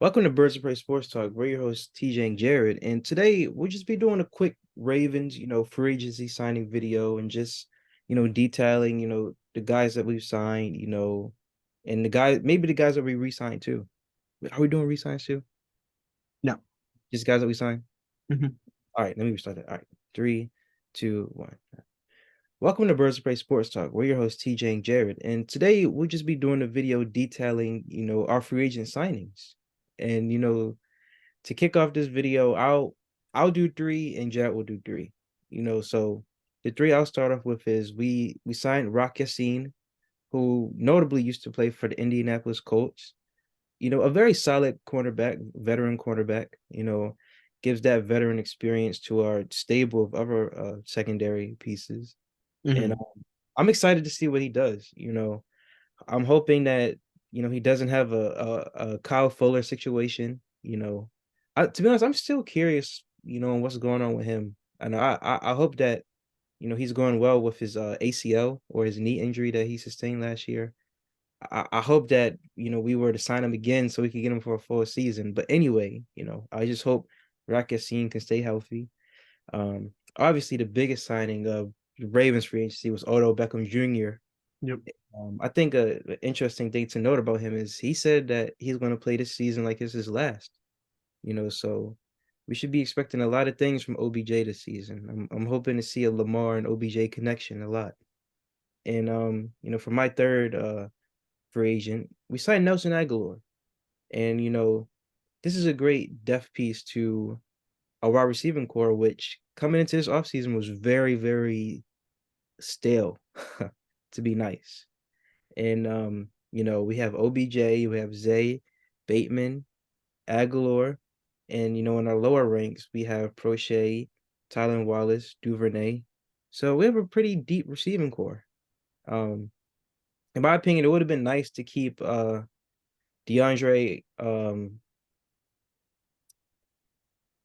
Welcome to Birds of Prey Sports Talk. We're your hosts, TJ and Jared. And today we'll just be doing a quick Ravens, free agency signing video and just, detailing, the guys that we've signed, and maybe the guys that we re-signed too. Are we doing re-signs too? No. Just guys that we signed? Mhm. All right, let me restart that. All right, 3, 2, 1. Welcome to Birds of Prey Sports Talk. We're your hosts, TJ and Jared. And today we'll just be doing a video detailing, our free agent signings. And, to kick off this video, I'll do three and Jared will do three. So the three I'll start off with is we signed Rock Yassin, who notably used to play for the Indianapolis Colts. A very solid cornerback, veteran cornerback, gives that veteran experience to our stable of other secondary pieces. And Mhm. I'm excited to see what he does. I'm hoping that he doesn't have a Kyle Fuller situation. To be honest, I'm still curious. On what's going on with him. And I hope that he's going well with his ACL or his knee injury that he sustained last year. I hope that we were to sign him again so we could get him for a full season. But anyway, I just hope Rock Ya-Sin can stay healthy. Obviously, the biggest signing of the Ravens free agency was Odell Beckham Jr. Yep. I think an interesting thing to note about him is he said that he's going to play this season like it's his last. So we should be expecting a lot of things from OBJ this season. I'm hoping to see a Lamar and OBJ connection a lot. And for my third free agent, we signed Nelson Aguilar. And this is a great depth piece to a wide receiving core, which coming into this offseason was very, very stale, to be nice. And we have OBJ, we have Zay, Bateman, Aguilar, and in our lower ranks we have Prochet, Tylen Wallace, Duvernay. So we have a pretty deep receiving core. Um, in my opinion, it would have been nice to keep DeAndre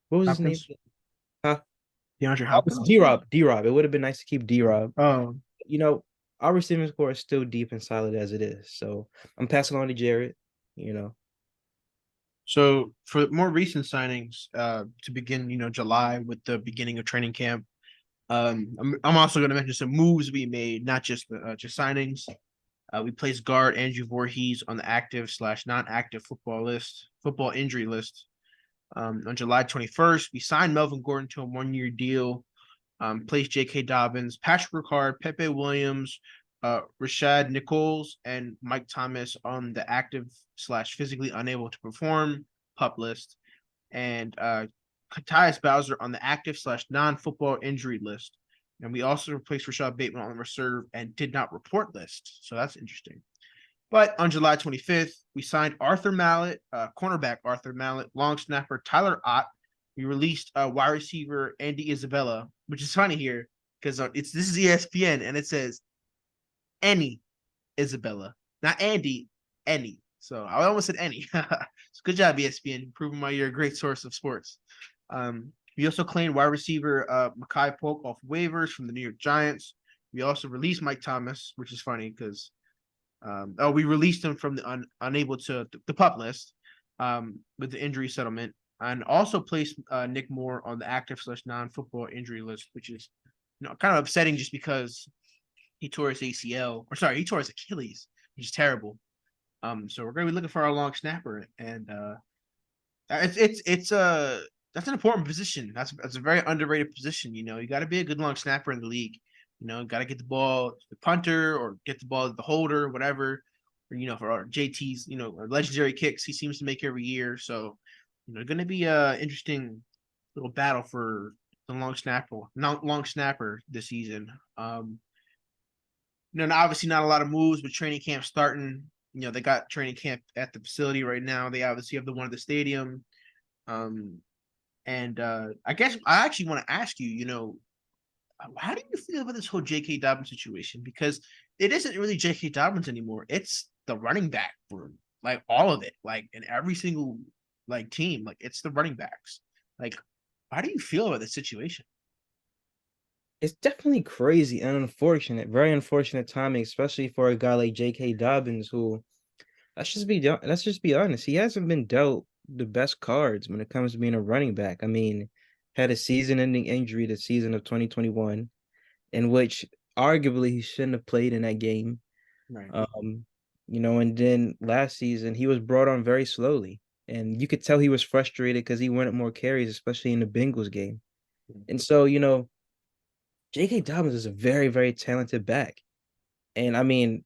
what was his name? Hopkins. Huh? DeAndre Oh, it's Hopkins. D-Rob. D-Rob. It would have been nice to keep D-Rob. Oh, You know, our receiving core is still deep and solid as it is. So I'm passing on to Jared, you know. so for more recent signings, to begin, July with the beginning of training camp. I'm also going to mention some moves we made, not just signings. We placed guard Andrew Voorhees on the active slash non-active football injury list. On July 21st, we signed Melvin Gordon to a 1-year deal. Placed J.K. Dobbins, Patrick Ricard, Pepe Williams, Rashad Nichols, and Mike Thomas on the active slash physically unable to perform pup list, and Tyus Bowser on the active slash non-football injury list. And we also replaced Rashad Bateman on the reserve and did not report list. So that's interesting. But on July 25th, we signed Arthur Mallett, cornerback Arthur Mallett, long snapper Tyler Ott. We released wide receiver Andy Isabella, which is funny here because this is ESPN and it says any Isabella, not Andy, any. So I almost said any. So good job, ESPN, proving you're a great source of sports. We also claimed wide receiver Makai Polk off waivers from the New York Giants. We also released Mike Thomas, which is funny because we released him from the unable to the pup list with the injury settlement, and also placed Nick Moore on the active slash non-football injury list, which is kind of upsetting just because he tore his ACL, or sorry, he tore his Achilles, which is terrible. So we're gonna be looking for our long snapper, and it's that's an important position. That's a very underrated position. You got to be a good long snapper in the league. Got to get the ball to the punter or get the ball to the holder, whatever. Or for our JT's, legendary kicks he seems to make every year. So, going to be a interesting little battle for the long snapper this season. Obviously not a lot of moves with training camp starting. They got training camp at the facility right now. They obviously have the one at the stadium. And I guess I actually want to ask you, how do you feel about this whole J.K. Dobbins situation? Because it isn't really J.K. Dobbins anymore. It's the running back room, like all of it, like in every single team, like it's the running backs. Like, how do you feel about this situation? It's definitely crazy and unfortunate, very unfortunate timing, especially for a guy like J.K. Dobbins, who let's just be honest, he hasn't been dealt the best cards when it comes to being a running back. I mean, had a season-ending injury the season of 2021, in which arguably he shouldn't have played in that game. Right. And then last season he was brought on very slowly, and you could tell he was frustrated because he wanted more carries, especially in the Bengals game. And so, J.K. Dobbins is a very, very talented back. And I mean,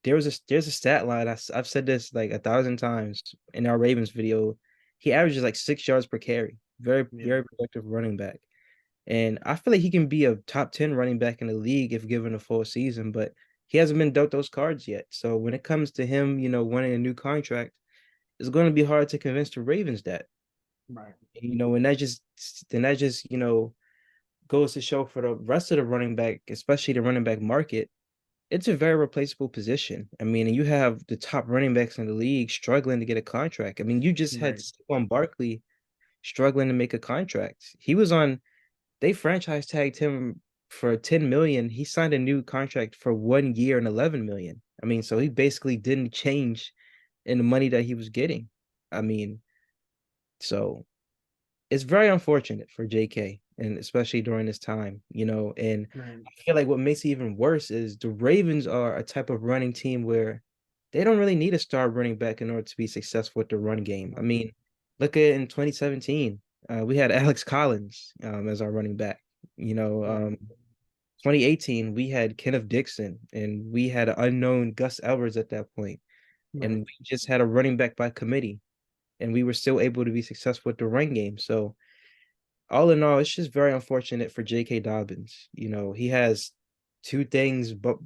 there's a stat line. I've said this like 1,000 times in our Ravens video. He averages like 6 yards per carry. Very, Yeah. very productive running back. And I feel like he can be a top 10 running back in the league if given a full season, but he hasn't been dealt those cards yet. So when it comes to him, wanting a new contract, it's going to be hard to convince the Ravens that. Right. And that just goes to show for the rest of the running back, especially the running back market, it's a very replaceable position. I mean, you have the top running backs in the league struggling to get a contract. I mean, you just had Right. Saquon Barkley struggling to make a contract. They franchise tagged him for 10 million. He signed a new contract for 1 year and 11 million. I mean, so he basically didn't change in the money that he was getting. I mean, so it's very unfortunate for JK, and especially during this time. And Right. I feel like what makes it even worse is the Ravens are a type of running team where they don't really need a star running back in order to be successful with the run game. I mean, look at in 2017, we had Alex Collins as our running back. You know, Right. 2018, we had Kenneth Dixon, and we had an unknown Gus Edwards at that point, and Right. we just had a running back by committee, and we were still able to be successful with the run game. So all in all, it's just very unfortunate for J.K. Dobbins. He has two things, but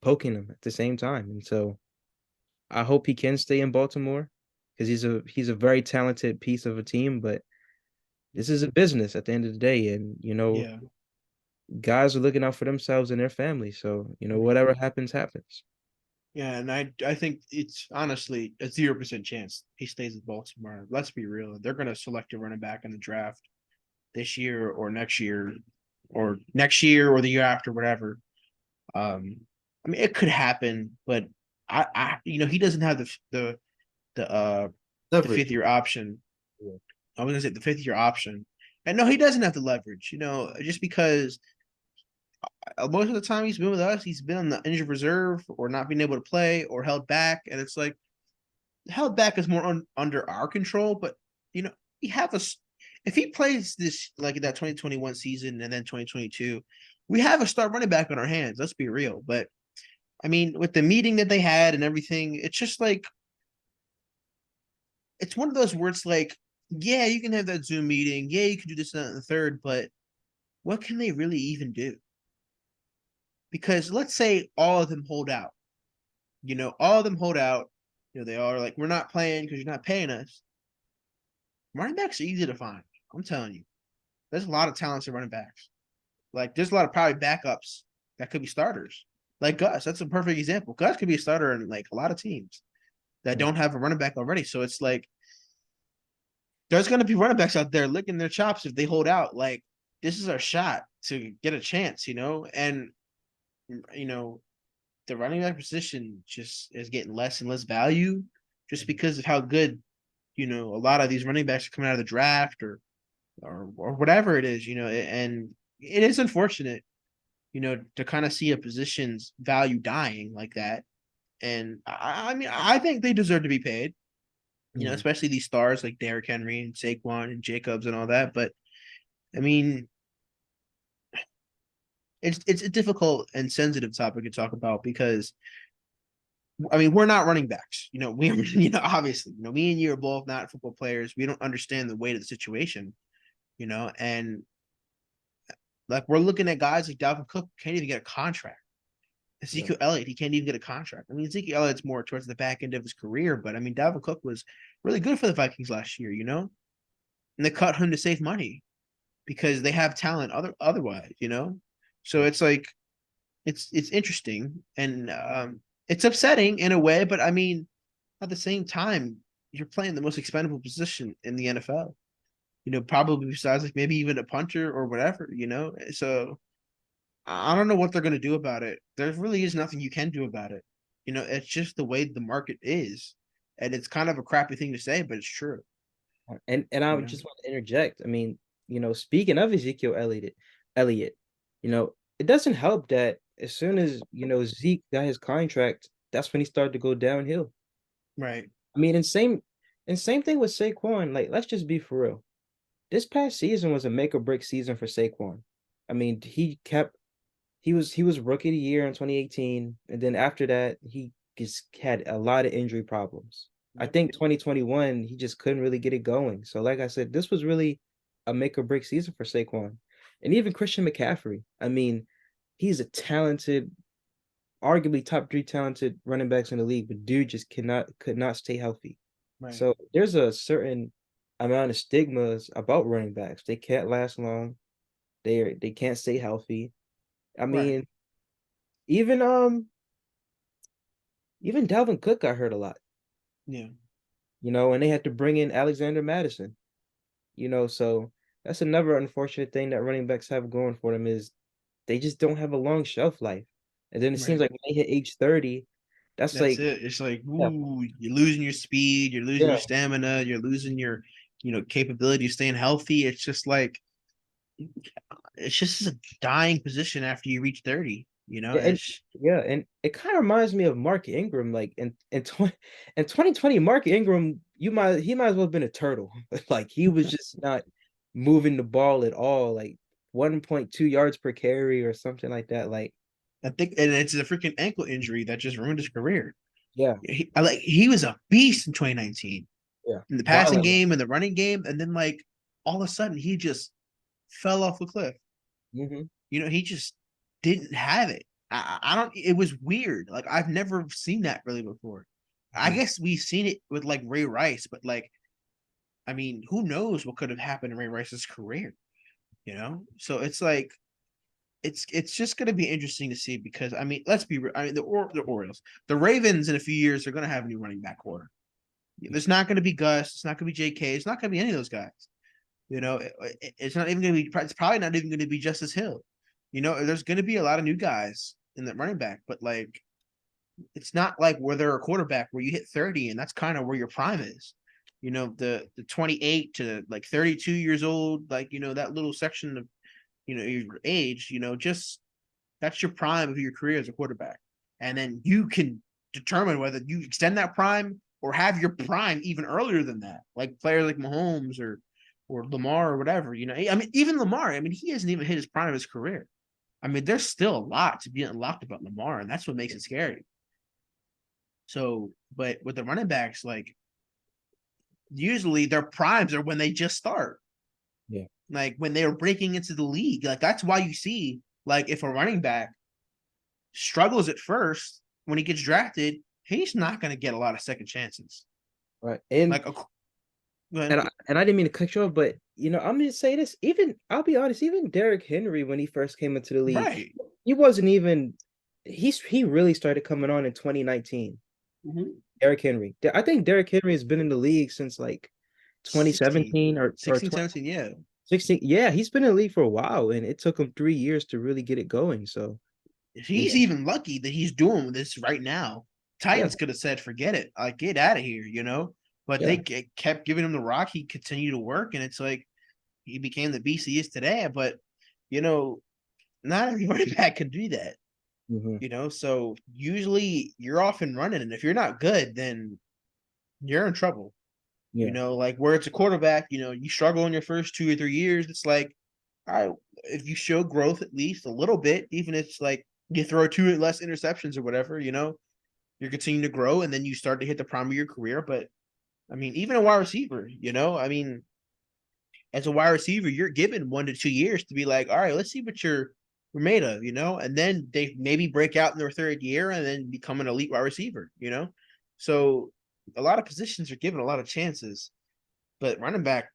poking him at the same time, and so I hope he can stay in Baltimore because he's a very talented piece of a team. But this is a business at the end of the day, and Yeah. guys are looking out for themselves and their family. So Right. whatever happens, happens. Yeah, and I think it's honestly a 0% chance he stays with Baltimore. Let's be real. They're gonna select a running back in the draft this year or next year or the year after, whatever. Um, I mean, it could happen, but he doesn't have the the fifth Leverage. year option. Yeah. I was gonna say the fifth year option, and no, he doesn't have the leverage. Just because most of the time he's been with us, he's been on the injured reserve or not being able to play or held back, and it's like held back is more under our control. But you know, we have a if he plays this like that 2021 season and then 2022, we have a star running back on our hands. Let's be real. But I mean, with the meeting that they had and everything, it's just like it's one of those where it's like, yeah, you can have that Zoom meeting, yeah, you can do this and the third, but what can they really even do? Because let's say all of them hold out. All of them hold out. They all are like, we're not playing because you're not paying us. Running backs are easy to find. I'm telling you. There's a lot of talented running backs. Like there's a lot of probably backups that could be starters. Like Gus, that's a perfect example. Gus could be a starter in like a lot of teams that Yeah. don't have a running back already. So it's like there's gonna be running backs out there licking their chops if they hold out. Like this is our shot to get a chance. And you know, the running back position just is getting less and less value just because of how good, a lot of these running backs are coming out of the draft or whatever it is, and it is unfortunate, to kind of see a position's value dying like that. And I mean, I think they deserve to be paid, Yeah. especially these stars like Derrick Henry and Saquon and Jacobs and all that. But I mean, it's a difficult and sensitive topic to talk about because I mean, we're not running backs. We, obviously, me and you are both not football players. We don't understand the weight of the situation, and like we're looking at guys like Dalvin Cook can't even get a contract. Yeah. Ezekiel Elliott, he can't even get a contract. I mean, Ezekiel Elliott's more towards the back end of his career, but I mean, Dalvin Cook was really good for the Vikings last year, and they cut him to save money because they have talent otherwise. So Yeah. it's like it's interesting and it's upsetting in a way, but I mean, at the same time, you're playing the most expendable position in the NFL. Probably besides like maybe even a punter or whatever. So I don't know what they're gonna do about it. There really is nothing you can do about it. It's just the way the market is. And it's kind of a crappy thing to say, but it's true. And I You know, just want to interject. I mean, speaking of Ezekiel Elliott, it doesn't help that as soon as, Zeke got his contract, that's when he started to go downhill. right, I mean, and same thing with Saquon. Like, let's just be for real. This past season was a make or break season for Saquon. I mean, he was rookie of the year in 2018, and then after that, he just had a lot of injury problems. I yep, think 2021, he just couldn't really get it going. So, like I said, this was really a make or break season for Saquon. And even Christian McCaffrey. I mean, he's a talented, arguably top three talented running backs in the league, but dude just could not stay healthy. right, So there's a certain amount of stigmas about running backs. They can't last long. They can't stay healthy. I right, mean, even even Dalvin Cook got hurt a lot, yeah, and they had to bring in Alexander Madison, so that's another unfortunate thing that running backs have going for them is they just don't have a long shelf life. And then it seems right. like when they hit age 30, that's That's like, it. It's like, yeah, ooh, you're losing your speed, you're losing yeah, your stamina, you're losing your, capability of staying healthy. It's just like it's just a dying position after you reach 30. yeah, It's and it kind of reminds me of Mark Ingram, like in 2020, Mark Ingram, he might as well have been a turtle. Like he was just not moving the ball at all, like 1.2 yards per carry or something like that. Like, I think, and it's a freaking ankle injury that just ruined his career. yeah, He was a beast in 2019 yeah, in the passing violent. game and the running game, and then like all of a sudden he just fell off the cliff. Hmm. He just didn't have it. I don't. It was weird. Like I've never seen that really before. I Hmm. guess we've seen it with like Ray Rice, but like I mean, who knows what could have happened in Ray Rice's career? So it's like it's just going to be interesting to see because I mean, let's be real. I mean, the Orioles, the Ravens in a few years are going to have a new running back core. There's not going to be Gus. It's not going to be J.K. It's not going to be any of those guys. It's not even going to be. It's probably not even going to be Justice Hill. There's going to be a lot of new guys in that running back, but like it's not like where they're a quarterback where you hit 30 and that's kind of where your prime is. The 28 to like 32 years old, like that little section of your age, just that's your prime of your career as a quarterback. And then you can determine whether you extend that prime or have your prime even earlier than that, like players like Mahomes or Lamar or whatever. I mean, even Lamar, I mean, he hasn't even hit his prime of his career. I mean, there's still a lot to be unlocked about Lamar, and that's what makes it scary. So, but with the running backs, like usually their primes are when they just start, Yeah, like when they're breaking into the league. Like that's why you see, like, if a running back struggles at first when he gets drafted, he's not going to get a lot of second chances. right. Like, And I didn't mean to cut you off, but I'm gonna say this. Even I'll be honest, even Derrick Henry, when he first came into the league, right. he wasn't even. He really started coming on in 2019. Mm-hmm. Derrick Henry. I think Derrick Henry has been in the league since like 16, 2017 or 16, 17, yeah. 2016. Yeah, he's been in the league for a while, and it took him 3 years to really get it going. So, you He's know, even lucky that he's doing this right now. yeah, Titans could have said, forget it, like, get out of here. But yeah, they kept giving him the rock. He continued to work, and it's like he became the beast he is today. But, you know, not every running back can do that. hmm, So usually you're off and running, and if you're not good, then you're in trouble. yeah, Like where it's a quarterback, you struggle in your first 2 or 3 years. It's like, all right, if you show growth at least a little bit, even if it's like you throw two less interceptions or whatever, you're continuing to grow, and then you start to hit the prime of your career. But I mean, even a wide receiver, I mean, as a wide receiver, you're given 1 to 2 years to be like, all right, let's see what you're made of, and then they maybe break out in their third year and then become an elite wide receiver. So a lot of positions are given a lot of chances, but running back,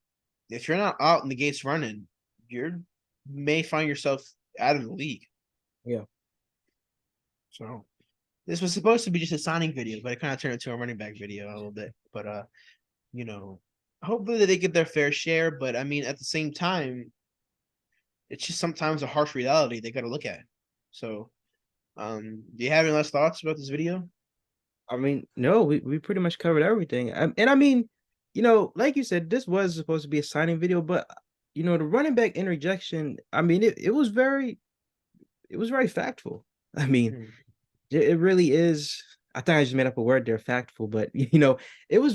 if you're not out in the gates running, you may find yourself out of the league. yeah. So this was supposed to be just a signing video, but it kind of turned into a running back video a little bit. But you know, hopefully that they get their fair share. But I mean, at the same time, it's just sometimes a harsh reality they got to look at. So, do you have any last thoughts about this video? I mean, no, we pretty much covered everything. And I mean, like you said, this was supposed to be a signing video, but the running back interjection, I mean, it was very factful. I mean, Mhm. it really is. I think I just made up a word there, factful, but it was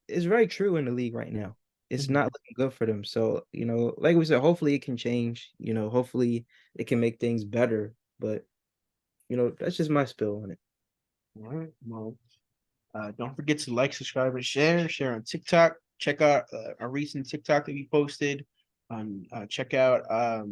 it's very true in the league right now. It's not Mhm. looking good for them. So, like we said, hopefully it can change. Hopefully it can make things better. But, that's just my spill on it. All right. Well, don't forget to like, subscribe, and share. Share on TikTok. Check out our recent TikTok that we posted. Check out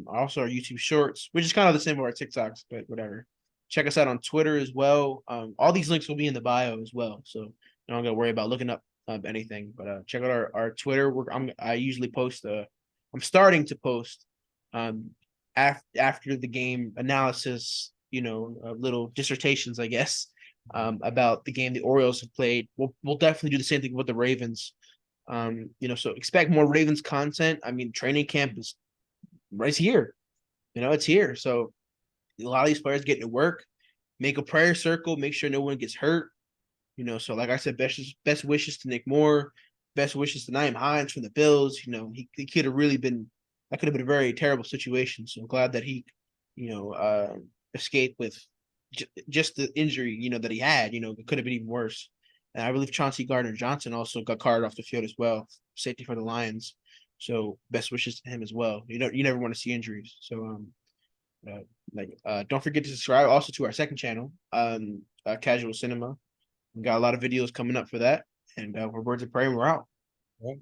also our YouTube Shorts, which is kind of the same with our TikToks, but whatever. Check us out on Twitter as well. All these links will be in the bio as well, so you don't gotta worry about looking up anything. But check out our Twitter. I usually post. I'm starting to post um, after the game analysis. Little dissertations, I guess, about the game the Orioles have played. We'll definitely do the same thing with the Ravens. So expect more Ravens content. I mean, training camp is right here. It's here. So a lot of these players getting to work. Make a prayer circle. Make sure no one gets hurt. So like I said, best wishes to Nick Moore. Best wishes to Naeem Hines from the Bills. He could have really been. That could have been a very terrible situation. So I'm glad that he, escaped with just the injury, that he had. It could have been even worse. And I believe Chauncey Gardner Johnson also got carted off the field as well, safety for the Lions. So best wishes to him as well. You never want to see injuries. So don't forget to subscribe also to our second channel, Casual Cinema. We got a lot of videos coming up for that. And we're Birds of Prey, and we're out. Right.